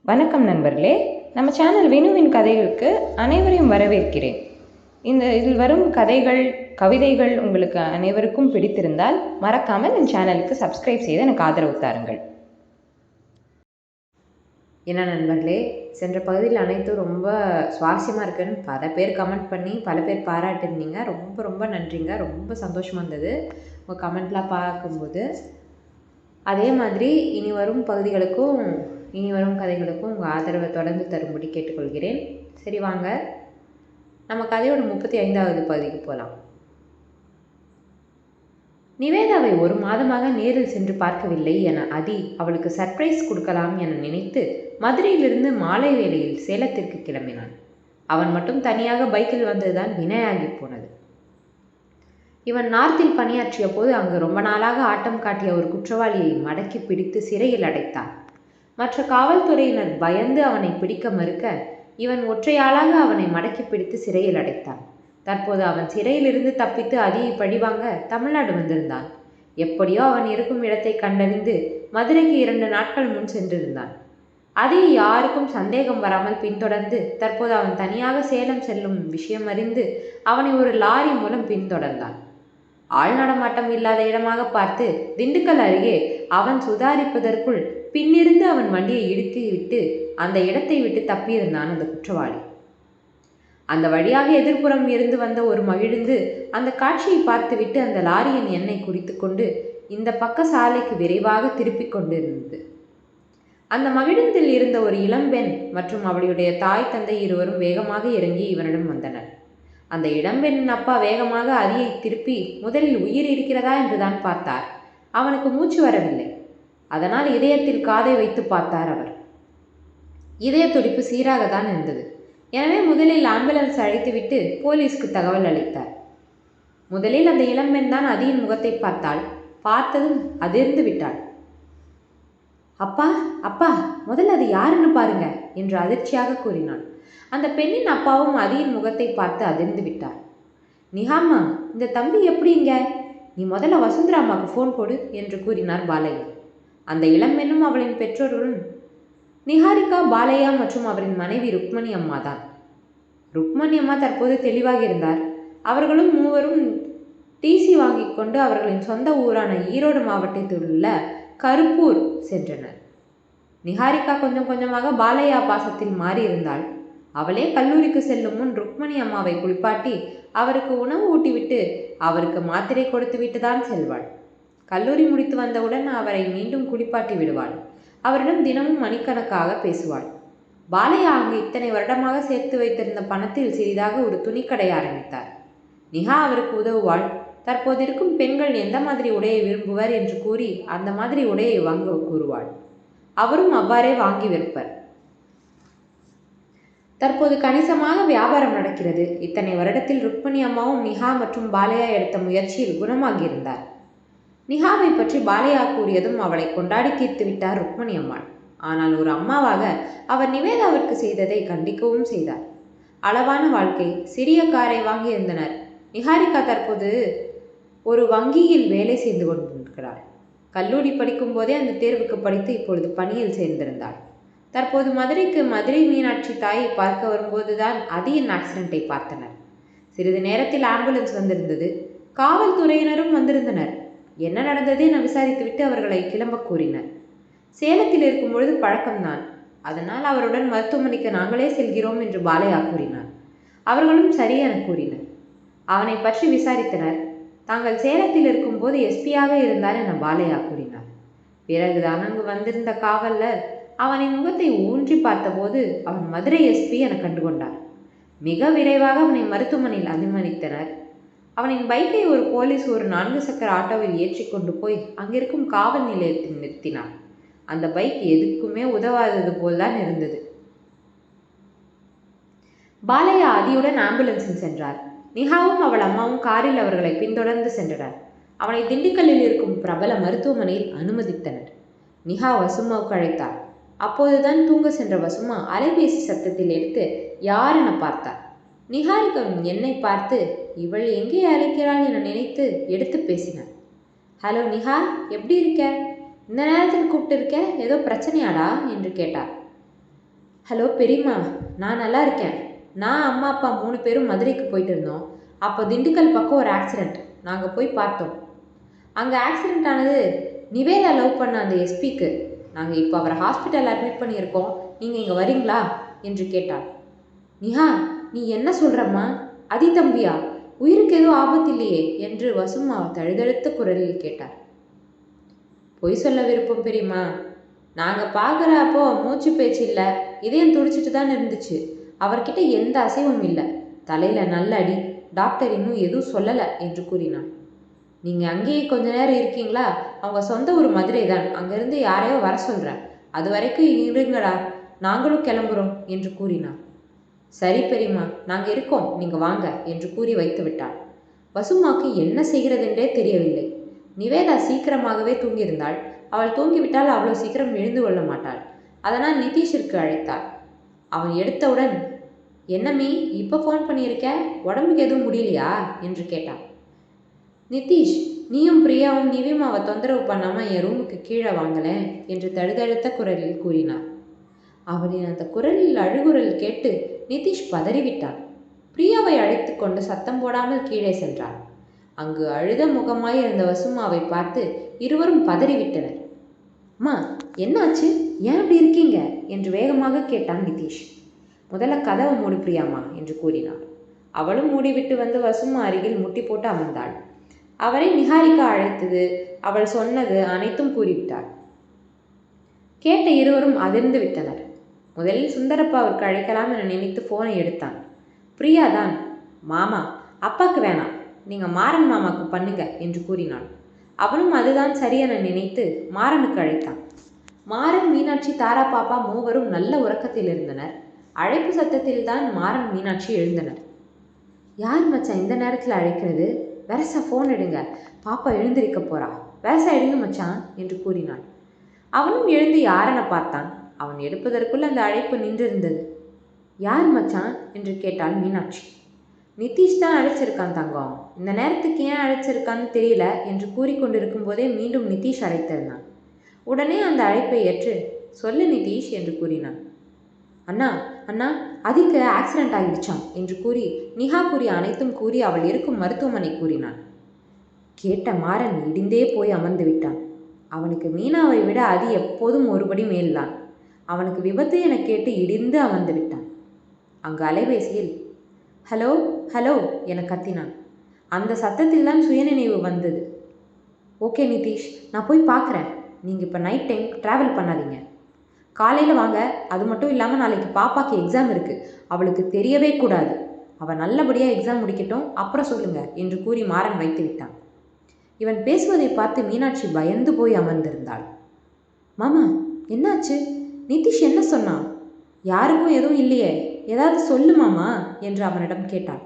வணக்கம் நண்பர்களே, நம்ம சேனல் வினுவின் கதைகளுக்கு அனைவரையும் வரவேற்கிறேன். இதில் வரும் கதைகள், கவிதைகள் உங்களுக்கு அனைவருக்கும் பிடித்திருந்தால் மறக்காமல் என் சேனலுக்கு சப்ஸ்கிரைப் செய்து எனக்கு ஆதரவு தாருங்கள். என்ன நண்பர்களே, சென்ற பகுதியில் அனைத்தும் ரொம்ப சுவாரஸ்யமாக இருக்குன்னு பல பேர் கமெண்ட் பண்ணி பல பேர் பாராட்டியிருந்தீங்க. ரொம்ப ரொம்ப நன்றிங்க. ரொம்ப சந்தோஷமாக இருந்தது உங்கள் கமெண்ட்லாம் பார்க்கும்போது. அதே மாதிரி இனி வரும் கதைகளுக்கும் உங்கள் ஆதரவை தொடர்ந்து தரும்படி கேட்டுக்கொள்கிறேன். சரி வாங்க, நம்ம கதையோட 35வது பகுதிக்கு போகலாம். நிவேதாவை 1 மாதமாக நேரில் சென்று பார்க்கவில்லை என அதி அவளுக்கு சர்ப்ரைஸ் கொடுக்கலாம் என நினைத்து மதுரையிலிருந்து மாலை வேளையில் சேலத்திற்கு கிளம்பினான். அவன் மட்டும் தனியாக பைக்கில் வந்ததுதான் வினையாகி போனது. இவன் நார்த்தில் பணியாற்றிய போது அங்கு ரொம்ப நாளாக ஆட்டம் காட்டிய ஒரு குற்றவாளியை மடக்கி பிடித்து சிறையில் அடைத்தான். மற்ற காவல்துறையினர் பயந்து அவனை பிடிக்க மறுக்க இவன் ஒற்றையாளாக அவனை மடக்கி பிடித்து சிறையில் அடைத்தான். தற்போது அவன் சிறையிலிருந்து தப்பித்து அதியை பழிவாங்க தமிழ்நாடு வந்திருந்தான். எப்படியோ அவன் இருக்கும் இடத்தை கண்டறிந்து மதுரைக்கு 2 நாட்கள் முன் சென்றிருந்தான். அதியை யாருக்கும் சந்தேகம் வராமல் பின்தொடர்ந்து தற்போது அவன் தனியாக சேலம் செல்லும் விஷயம் அறிந்து அவனை ஒரு லாரி மூலம் பின்தொடர்ந்தான். ஆள் நடமாட்டம் இல்லாத இடமாக பார்த்து திண்டுக்கல் அருகே அவன் சுதாரிப்பதற்குள் பின்னிருந்து அவன் வண்டியை இடித்து விட்டு அந்த இடத்தை விட்டு தப்பியிருந்தான் அந்த குற்றவாளி. அந்த வழியாக எதிர்ப்புறம் இருந்து வந்த ஒரு மகிழ்ந்து அந்த காட்சியை பார்த்துவிட்டு அந்த லாரியின் எண்ணெய் குடித்து கொண்டு இந்த பக்க சாலைக்கு விரைவாக திருப்பிக் கொண்டிருந்தது. அந்த மகிழ்ந்தில் இருந்த ஒரு இளம்பெண் மற்றும் அவளுடைய தாய் தந்தை இருவரும் வேகமாக இறங்கி இவனிடம் வந்தனர். அந்த இளம்பெண்ணின் அப்பா வேகமாக அதியை திருப்பி முதலில் உயிர் இருக்கிறதா என்றுதான் பார்த்தார். அவனுக்கு மூச்சு வரவில்லை. அதனால் இதயத்தில் காதை வைத்து பார்த்தார் அவர். இதய துடிப்பு சீராகத்தான் இருந்தது. எனவே முதலில் ஆம்புலன்ஸ் அழைத்துவிட்டு போலீஸ்க்கு தகவல் அளித்தார். முதலில் அந்த இளம்பெண் தான் அதியின் முகத்தை பார்த்தாள். பார்த்ததும் அதிர்ந்து விட்டாள். அப்பா அப்பா, முதல்ல அது யாருன்னு பாருங்க என்று அதிர்ச்சியாக கூறினாள். அந்த பெண்ணின் அப்பாவும் அதியின் முகத்தை பார்த்து அதிர்ந்து விட்டார். நிஹாம்மா, இந்த தம்பி எப்படிங்க? நீ முதல்ல வசுந்தராம்மாவுக்கு ஃபோன் போடு என்று கூறினார் பாலையா. அந்த இளம்பெண்ணும் அவளின் பெற்றோர்களும் நிஹாரிகா, பாலையா மற்றும் அவரின் மனைவி ருக்மணி அம்மா தான். ருக்மணி அம்மா தற்போது தெளிவாக இருந்தார். அவர்களும் மூவரும் டிசி வாங்கி கொண்டு அவர்களின் சொந்த ஊரான ஈரோடு மாவட்டத்தில் உள்ள கருப்பூர் சென்றனர். நிஹாரிகா கொஞ்சம் கொஞ்சமாக பாலையா பாசத்தில் மாறியிருந்தாள். அவளே கல்லூரிக்கு செல்லும் முன் ருக்மணி அம்மாவை குளிப்பாட்டி அவருக்கு உணவு ஊட்டிவிட்டு அவருக்கு மாத்திரை கொடுத்துவிட்டு தான் செல்வாள். கல்லூரி முடித்து வந்தவுடன் அவரை மீண்டும் குளிப்பாட்டி விடுவாள். அவரிடம் தினமும் மணிக்கணக்காக பேசுவாள். பாலையா அங்கு இத்தனை வருடமாக சேர்த்து வைத்திருந்த பணத்தில் சிறிதாக ஒரு துணிக்கடை ஆரம்பித்தார். நிஹா அவருக்கு உதவுவாள். தற்போது இருக்கும் பெண்கள் எந்த மாதிரி உடையை விரும்புவர் என்று கூறி அந்த மாதிரி உடையை வாங்க கூறுவாள். அவரும் அவ்வாறே வாங்கி விற்பர். தற்போது கணிசமாக வியாபாரம் நடக்கிறது. இத்தனை வருடத்தில் ருக்மணி அம்மாவும் நிஹா மற்றும் பாலையா எடுத்த முயற்சியில் குணமாகியிருந்தார். நிஹாவை பற்றி பாலையா கூறியதும் அவளை கொண்டாடி தீர்த்து விட்டார் ருக்மணி அம்மாள். ஆனால் ஒரு அம்மாவாக அவர் நிவேதாவிற்கு செய்ததை கண்டிக்கவும் செய்தார். அளவான வாழ்க்கை, சிறிய காரை வாங்கியிருந்தனர். நிஹாரிகா தற்போது ஒரு வங்கியில் வேலை செய்து கொண்டிருக்கிறார். கல்லூரி படிக்கும் போதே அந்த தேர்வுக்கு படித்து இப்பொழுது பணியில் சேர்ந்திருந்தாள். தற்போது மதுரை மீனாட்சி தாயை பார்க்க வரும்போதுதான் அதியின் ஆக்சிடென்ட்டை பார்த்தனர். சிறிது நேரத்தில் ஆம்புலன்ஸ் வந்திருந்தது. காவல்துறையினரும் வந்திருந்தனர். என்ன நடந்தது என விசாரித்துவிட்டு அவர்களை கிளம்ப கூறினர். சேலத்தில் இருக்கும் பொழுது பழக்கம்தான். அதனால் அவருடன் மருத்துவமனைக்கு நாங்களே செல்கிறோம் என்று பாலையா கூறினார். அவர்களும் சரி என கூறினர். அவனை பற்றி விசாரித்தனர். தாங்கள் சேலத்தில் இருக்கும் போது எஸ்பியாக இருந்தார் என பாலையா கூறினார். பிறகுதான் அங்கு வந்திருந்த காவலர் அவனின் முகத்தை ஊன்றி பார்த்தபோது அவன் மதுரை எஸ்பி என கண்டுகொண்டார். மிக விரைவாக அவனை மருத்துவமனையில் அனுமதித்தனர். அவனின் பைக்கை ஒரு போலீஸ் ஒரு 4 சக்கர ஆட்டோவில் ஏற்றி கொண்டு போய் அங்கிருக்கும் காவல் நிலையத்தில் நிறுத்தினார். அந்த பைக் எதுக்குமே உதவாதது போல்தான் இருந்தது. பாலையா அதியுடன் ஆம்புலன்ஸில் சென்றார். நிஹாவும் அவள் அம்மாவும் காரில் அவர்களை பின்தொடர்ந்து சென்றனர். அவனை திண்டுக்கல்லில் இருக்கும் பிரபல மருத்துவமனையில் அனுமதித்தனர். நிஹா வசுமாவுக்கு அழைத்தார். அப்போதுதான் தூங்க சென்ற வசுமா அலைபேசி சத்தத்தில் எடுத்து யார் என பார்த்தார். நிஹாரிகாவின் எண்ணை பார்த்து இவள் எங்கே அழைக்கிறாள் என நினைத்து எடுத்து பேசினார். ஹலோ நிஹா, எப்படி இருக்க? இந்த நேரத்தில் கூப்பிட்டு இருக்க? ஏதோ பிரச்சனையாடா என்று கேட்டார். ஹலோ பெரியம்மா, நான் நல்லா இருக்கேன். நான் அம்மா அப்பா 3 பேரும் மதுரைக்கு போயிட்டு இருந்தோம். அப்போ திண்டுக்கல் பக்கம் ஒரு ஆக்சிடெண்ட். நாங்கள் போய் பார்த்தோம். அங்கே ஆக்சிடெண்ட் ஆனது நிவேதா லவ் பண்ண அந்த எஸ்பிக்கு. நாங்கள் இப்போ அவரை ஹாஸ்பிட்டல் அட்மிட் பண்ணியிருக்கோம். நீங்கள் இங்கே வரீங்களா என்று கேட்டாள். நிஹா, நீ என்ன சொல்கிறம்மா? அதி தம்பியா? உயிருக்கு எதுவும் ஆபத்து இல்லையே என்று வசுமா தழுதழுத்த குரலில் கேட்டார். பொய் சொல்ல விருப்பம் பெரியம்மா. நாங்கள் பார்க்குறப்போ மூச்சு பேச்சு இல்லை, இதயம் துடிச்சிட்டு தான் இருந்துச்சு. அவர்கிட்ட எந்த அசைவும் இல்லை. தலையில் நல்ல அடி. டாக்டர் இன்னும் எதுவும் சொல்லலை என்று கூறினான். நீங்கள் அங்கேயே கொஞ்ச நேரம் இருக்கீங்களா? அவங்க சொந்த ஊர் மதுரை தான். அங்கேருந்து யாரையோ வர சொல்கிறேன். அது வரைக்கும் இருங்கடா, நாங்களும் கிளம்புறோம் என்று கூறினார். சரி பெரியம்மா, நாங்கள் இருக்கோம், நீங்கள் வாங்க என்று கூறி வைத்து விட்டாள். வசுமாக்கு என்ன செய்கிறதென்றே தெரியவில்லை. நிவேதா சீக்கிரமாகவே தூங்கியிருந்தாள். அவள் தூங்கிவிட்டால் அவ்வளோ சீக்கிரம் எழுந்து கொள்ள மாட்டாள். அதனால் நிதிஷிற்கு அழைத்தாள். அவன் எடுத்தவுடன், என்ன மீ இப்போ ஃபோன் பண்ணியிருக்க? உடம்புக்கு எதுவும் முடியலையா என்று கேட்டான். நிதிஷ், நீயும் பிரியாவும் நிவிமாவை தொந்தரவு பண்ணாமல் என் ரூமுக்கு கீழே வாங்கலேன் என்று தழுதழுத்த குரலில் கூறினார். அவளின் அந்த குரலில் அழுகுரல் கேட்டு நிதிஷ் பதறிவிட்டான். பிரியாவை அழைத்து கொண்டு சத்தம் போடாமல் கீழே சென்றான். அங்கு அழுத முகமாய் இருந்த வசுமாவை பார்த்து இருவரும் பதறிவிட்டனர். அம்மா, என்னாச்சு? ஏன் அப்படி இருக்கீங்க என்று வேகமாக கேட்டான் நிதிஷ். முதல்ல கதவை மூடி பிரியாமா என்று கூறினாள். அவளும் மூடிவிட்டு வந்து வசுமா அருகில் முட்டி போட்டு அமர்ந்தாள். அவரை நிஹாரிகா அழைத்தது, அவள் சொன்னது அனைத்தும் கூறிவிட்டாள். கேட்ட இருவரும் அதிர்ந்து விட்டனர். முதலில் சுந்தரப்பாவிற்கு அழைக்கலாம் என நினைத்து போனை எடுத்தான். பிரியா தான். மாமா, அப்பாக்கு வேணாம், நீங்கள் மாறன் மாமாவுக்கு பண்ணுங்க என்று கூறினாள். அவனும் அதுதான் சரியென நினைத்து மாறனுக்கு அழைத்தான். மாறன், மீனாட்சி, தாரா பாப்பா 3வரும் நல்ல உறக்கத்தில் இருந்தனர். அழைப்பு சத்தத்தில் தான் மாறன், மீனாட்சி எழுந்தனர். யார் மச்சான் இந்த நேரத்தில் அழைக்கிறது? வெரசா ஃபோன் எடுங்க, பாப்பா எழுந்திருக்க போறா. வெரசா எடுங்க மச்சான் என்று கூறினாள். அவனும் எழுந்து யாரென பார்த்தான். அவன் எடுப்பதற்குள் அந்த அழைப்பு நின்றிருந்தது. யார் மச்சான் என்று கேட்டாள் மீனாட்சி. நிதிஷ் தான் அழைச்சிருக்கான் தங்கம். இந்த நேரத்துக்கு ஏன் அழைச்சிருக்கான்னு தெரியல என்று கூறிக்கொண்டிருக்கும் போதே மீண்டும் நிதிஷ் அழைத்திருந்தான். உடனே அந்த அழைப்பை ஏற்று, சொல்லு நிதிஷ் என்று கூறினான். அண்ணா அண்ணா, அதிக்கு ஆக்சிடென்ட் ஆகிடுச்சான் என்று கூறி நிஹா கூறிய அனைத்தும் கூறி அவள் இருக்கும் மருத்துவமனை கூறினான். கேட்ட மாறன் இடிந்தே போய் அமர்ந்து விட்டான். அவனுக்கு மீனாவை விட அதி எப்போதும் ஒருபடி மேல்தான். அவனுக்கு விபத்து என கேட்டு இடிந்து அமர்ந்து விட்டான். அங்கு அலைபேசியில் ஹலோ ஹலோ என கத்தினான். அந்த சத்தத்தில் தான் சுயநினைவு வந்தது. ஓகே நிதிஷ், நான் போய் பார்க்குறேன். நீங்கள் இப்போ நைட் டைம் ட்ராவல் பண்ணாதீங்க, காலையில் வாங்க. அது மட்டும் இல்லாமல் நாளைக்கு பாப்பாக்கு எக்ஸாம் இருக்குது, அவளுக்கு தெரியவே கூடாது. அவள் நல்லபடியாக எக்ஸாம் முடிக்கட்டும், அப்புறம் சொல்லுங்க என்று கூறி மாறன் வைத்து விட்டான். இவன் பேசுவதை பார்த்து மீனாட்சி பயந்து போய் அமர்ந்திருந்தாள். மாமா, என்னாச்சு? நிதிஷ் என்ன சொன்னான்? யாருக்கும் எதுவும் இல்லையே, ஏதாவது சொல்லு மாமா என்று அவனிடம் கேட்டாள்.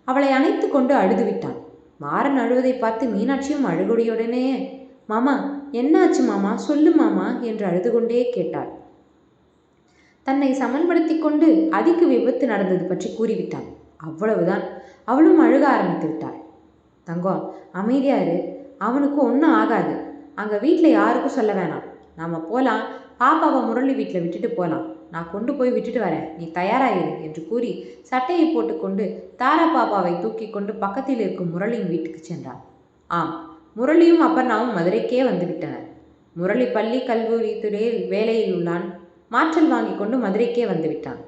அவளை அணைத்து கொண்டு அழுது விட்டான். மாறன் அழுவதை பார்த்து மீனாட்சியும் அழுகுடியுடனே, மாமா என்னாச்சு மாமா, சொல்லு மாமா என்று அழுது கொண்டே கேட்டாள். தன்னை சமன்படுத்தி கொண்டு அதிக்கு விபத்து நடந்தது பற்றி கூறிவிட்டான். அவ்வளவுதான். அவளும் அழுக ஆரம்பித்து விட்டாள். தங்கம், அமைதியாரு, அவனுக்கு ஒன்றும் ஆகாது. அங்கே வீட்டில் யாருக்கும் சொல்ல வேணாம். நாம் போகலாம், பாப்பாவை முரளி வீட்டில் விட்டுட்டு போகலாம். நான் கொண்டு போய் விட்டுட்டு வரேன், நீ தயாராயிரு என்று கூறி சட்டையை போட்டுக்கொண்டு தாரா பாப்பாவை தூக்கி கொண்டு பக்கத்தில் இருக்கும் முரளியின் வீட்டுக்கு சென்றான். ஆம், முரளியும் அப்பர்ணாவும் மதுரைக்கே வந்து விட்டனர். முரளி பள்ளி கல்லூரி துறையில் வேலையில் உள்ளான். மாற்றல் வாங்கி கொண்டு மதுரைக்கே வந்து விட்டான்.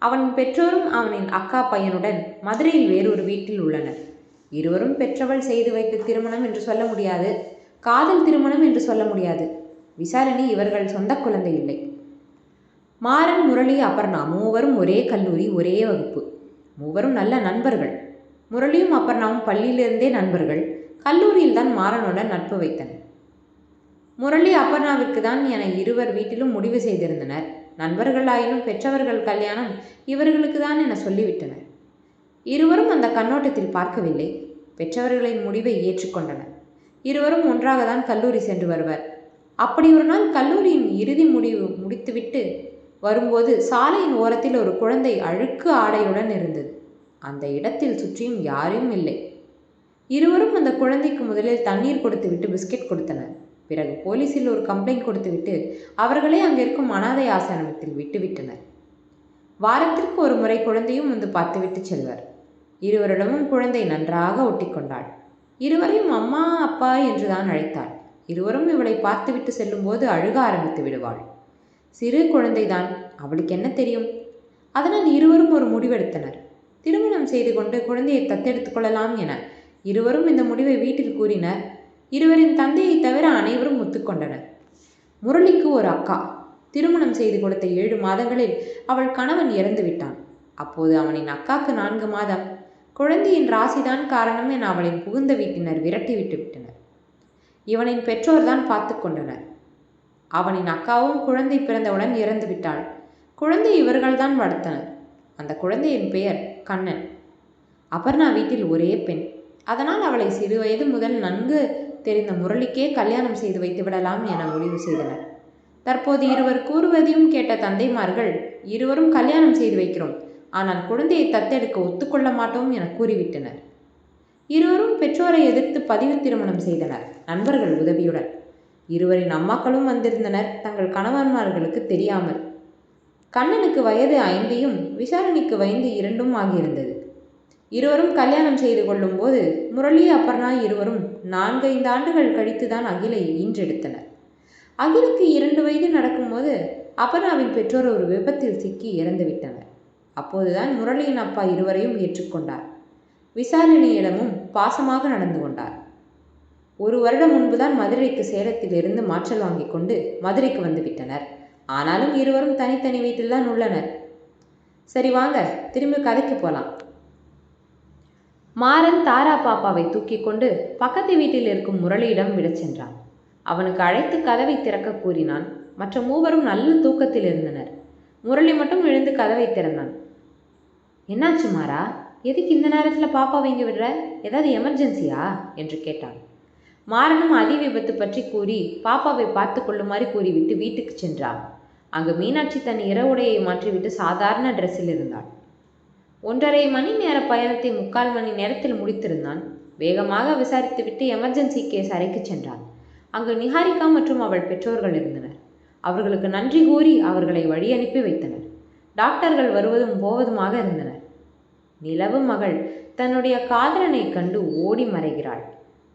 அவனின் பெற்றோரும் அவனின் அக்கா பையனுடன் மதுரையில் வேறொரு வீட்டில் உள்ளனர். இருவரும் பெற்றவள் செய்து வைத்த திருமணம் என்று சொல்ல முடியாது, காதல் திருமணம் என்று சொல்ல முடியாது. விசாரணி இவர்கள் சொந்த குழந்தை இல்லை. மாறன், முரளி, அப்பர்ணா 3வரும் ஒரே கல்லூரி, ஒரே வகுப்பு. 3வரும் நல்ல நண்பர்கள். முரளியும் அப்பர்ணாவும் பள்ளியிலிருந்தே நண்பர்கள். கல்லூரியில் தான் மாறனுடன் நட்பு வைத்தனர். முரளி அப்பர்ணாவிற்கு தான் என இருவர் வீட்டிலும் முடிவு செய்திருந்தனர். நண்பர்களாயினும் பெற்றவர்கள் கல்யாணம் இவர்களுக்கு தான் என சொல்லிவிட்டனர். இருவரும் அந்த கண்ணோட்டத்தில் பார்க்கவில்லை. பெற்றவர்களின் முடிவை ஏற்றுக்கொண்டனர். இருவரும் ஒன்றாக தான் கல்லூரி சென்று வருவர். அப்படி ஒரு நாள் கல்லூரியின் இறுதி முடிவு முடித்துவிட்டு வரும்போது சாலையின் ஓரத்தில் ஒரு குழந்தை அழுக்கு ஆடையுடன் இருந்தது. அந்த இடத்தில் சுற்றியும் யாரும் இல்லை. இருவரும் அந்த குழந்தைக்கு முதலில் தண்ணீர் கொடுத்துவிட்டு பிஸ்கெட் கொடுத்தனர். பிறகு போலீசில் ஒரு கம்ப்ளைண்ட் கொடுத்துவிட்டு அவர்களே அங்கிருக்கும் அனாதை ஆசிரமத்தில் விட்டுவிட்டனர். வாரத்திற்கு ஒரு முறை குழந்தையும் வந்து பார்த்துவிட்டு செல்வர். இருவரிடமும் குழந்தை நன்றாக ஒட்டிக்கொண்டாள். இருவரையும் அம்மா அப்பா என்றுதான் அழைத்தாள். இருவரும் இவளை பார்த்துவிட்டு செல்லும்போது அழுக ஆரம்பித்து விடுவாள். சிறு குழந்தைதான், அவளுக்கு என்ன தெரியும்? அதனால் இருவரும் ஒரு முடிவெடுத்தனர். திருமணம் செய்து கொண்டு குழந்தையை தத்தெடுத்துக் கொள்ளலாம் என இருவரும் இந்த முடிவை வீட்டில் கூறினர். இருவரின் தந்தையை தவிர அனைவரும் ஒத்துக்கொண்டனர். முரளிக்கு ஒரு அக்கா. திருமணம் செய்து கொடுத்த 7 மாதங்களில் அவள் கணவன் இறந்து விட்டான். அப்போது அவனின் அக்காக்கு 4 மாதம். குழந்தையின் ராசிதான் காரணம் என அவளின் புகுந்த வீட்டினர் விரட்டி விட்டு விட்டனர். இவனின் பெற்றோர்தான் பார்த்து கொண்டனர். அவனின் அக்காவும் குழந்தை பிறந்தவுடன் இறந்து விட்டாள். குழந்தை இவர்கள்தான் வளர்த்தனர். அந்த குழந்தையின் பெயர் கண்ணன். அபர்ணா வீட்டில் ஒரே பெண். அதனால் அவளை சிறு வயது முதல் நன்கு தெரிந்த முரளிக்கே கல்யாணம் செய்து வைத்து விடலாம் என முடிவு செய்தனர். தற்போது இருவர் கூறுவதையும் கேட்ட தந்தைமார்கள் இருவரும் கல்யாணம் செய்து வைக்கிறோம், ஆனால் குழந்தையை தத்தெடுக்க ஒத்துக்கொள்ள மாட்டோம் என கூறிவிட்டனர். இருவரும் பெற்றோரை எதிர்த்து பதிவு திருமணம் செய்தனர், நண்பர்கள் உதவியுடன். இருவரின் அம்மாக்களும் வந்திருந்தனர், தங்கள் கணவன்மார்களுக்கு தெரியாமல். கண்ணனுக்கு வயது 5 விசாரணிக்கு வயது 2 ஆகியிருந்தது. இருவரும் கல்யாணம் செய்து கொள்ளும் போது முரளி அபர்ணா இருவரும் 4-5 ஆண்டுகள் கழித்துதான் அகிலை ஈன்றெடுத்தனர். அகிலுக்கு 2 வயது நடக்கும்போது அபர்ணாவின் பெற்றோர் ஒரு விபத்தில் சிக்கி இறந்துவிட்டனர். அப்போதுதான் முரளியின் அப்பா இருவரையும் ஏற்றுக்கொண்டார். விசாரணையிடமும் பாசமாக நடந்து கொண்டார். 1 வருடம் முன்புதான் மதுரைக்கு சேலத்தில் இருந்து மாற்றல் வாங்கி கொண்டு மதுரைக்கு வந்துவிட்டனர். ஆனாலும் இருவரும் தனித்தனி வீட்டில்தான் உள்ளனர். சரி வாங்க, திரும்பி கதைக்கு போலாம். மாறன் தாரா பாப்பாவை தூக்கி கொண்டு பக்கத்து வீட்டில் இருக்கும் முரளியிடம் விடச் சென்றான். அவனுக்கு அழைத்து கதவை திறக்க கூறினான். மற்ற மூவரும் நல்ல தூக்கத்தில் இருந்தனர். முரளி மட்டும் எழுந்து கதவை திறந்தான். என்னாச்சு மாறா? எதுக்கு இந்த நேரத்தில் பாப்பாவை இங்கே விடுற? ஏதாவது எமர்ஜென்சியா என்று கேட்டான். மாறனும் அதி விபத்து பற்றி கூறி பாப்பாவை பார்த்து கொள்ளுமாறு கூறிவிட்டு வீட்டுக்கு சென்றான். அங்கு மீனாட்சி தன் இரவுடையை மாற்றிவிட்டு சாதாரண ட்ரெஸ்ஸில் இருந்தாள். 1.5 மணி நேர பயணத்தை 3/4 மணி நேரத்தில் முடித்திருந்தான். வேகமாக விசாரித்துவிட்டு எமர்ஜென்சி கேஸ் அறைக்கு சென்றான். அங்கு நிஹாரிகா மற்றும் அவள் பெற்றோர்கள் இருந்தனர். அவர்களுக்கு நன்றி கூறி அவர்களை வழி அனுப்பி வைத்தனர். டாக்டர்கள் வருவதும் போவதுமாக இருந்தனர். நிலவு மகள் தன்னுடைய காதலனை கண்டு ஓடி மறைகிறாள்.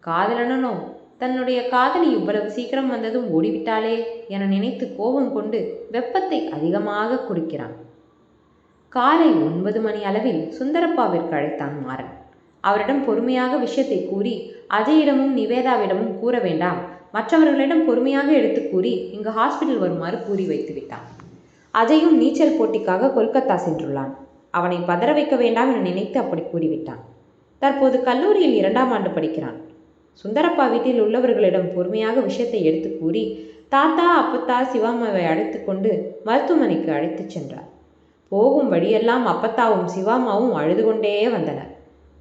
காதலனோ தன்னுடைய காதலி இவ்வளவு சீக்கிரம் வந்ததும் ஓடிவிட்டாளே என நினைத்து கோபம் கொண்டு வெப்பத்தை அதிகமாக குடிக்கிறான். காலை 9 மணி அளவில் சுந்தரப்பாவிற்கு அழைத்தான் மாறன். அவரிடம் பொறுமையாக விஷயத்தை கூறி அஜயிடமும் நிவேதாவிடமும் கூற வேண்டாம், மற்றவர்களிடம் பொறுமையாக எடுத்து கூறி இங்கு ஹாஸ்பிட்டல் வருமாறு கூறி வைத்து விட்டான். அஜயும் நீச்சல் போட்டிக்காக கொல்கத்தா சென்றுள்ளான். அவனை பதற வைக்க வேண்டாம் என நினைத்து அப்படி கூறிவிட்டான். தற்போது கல்லூரியில் 2ஆம் ஆண்டு படிக்கிறான். சுந்தரப்பா வீட்டில் உள்ளவர்களிடம் பொறுமையாக விஷயத்தை எடுத்து கூறி தாத்தா அப்பத்தா சிவாமாவை அழைத்து கொண்டு மருத்துவமனைக்கு அழைத்துச் சென்றார். போகும் வழியெல்லாம் அப்பத்தாவும் சிவாமாவும் அழுது கொண்டே வந்தனர்.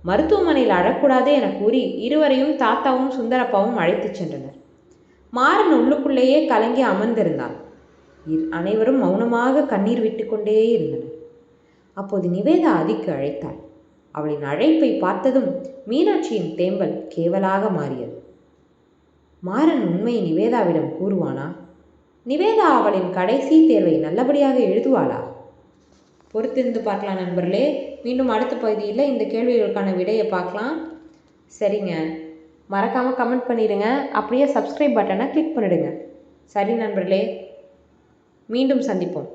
மருத்துவமனையில் அழக்கூடாது என கூறி இருவரையும் தாத்தாவும் சுந்தரப்பாவும் அழைத்துச் சென்றனர். மாறன் உள்ளுக்குள்ளேயே கலங்கி அமர்ந்திருந்தான். அனைவரும் மௌனமாக கண்ணீர் விட்டு கொண்டே இருந்தனர். அப்போது நிவேதா அதிக்கு அழைத்தாள். அவளின் அழைப்பை பார்த்ததும் மீனாட்சியின் தேம்பல் கேவலாக மாறியது. மாறன் உண்மையை நிவேதாவிடம் கூறுவானா? நிவேதா அவளின் கடைசி தேர்வை நல்லபடியாக எழுதுவாளா? பொறுத்திருந்து பார்க்கலாம் நண்பர்களே. மீண்டும் அடுத்த பகுதியில் இந்த கேள்விகளுக்கான விடையை பார்க்கலாம். சரிங்க, மறக்காமல் கமெண்ட் பண்ணிடுங்க. அப்படியே சப்ஸ்கிரைப் பட்டனை கிளிக் பண்ணிடுங்க. சரி நண்பர்களே, மீண்டும் சந்திப்போம்.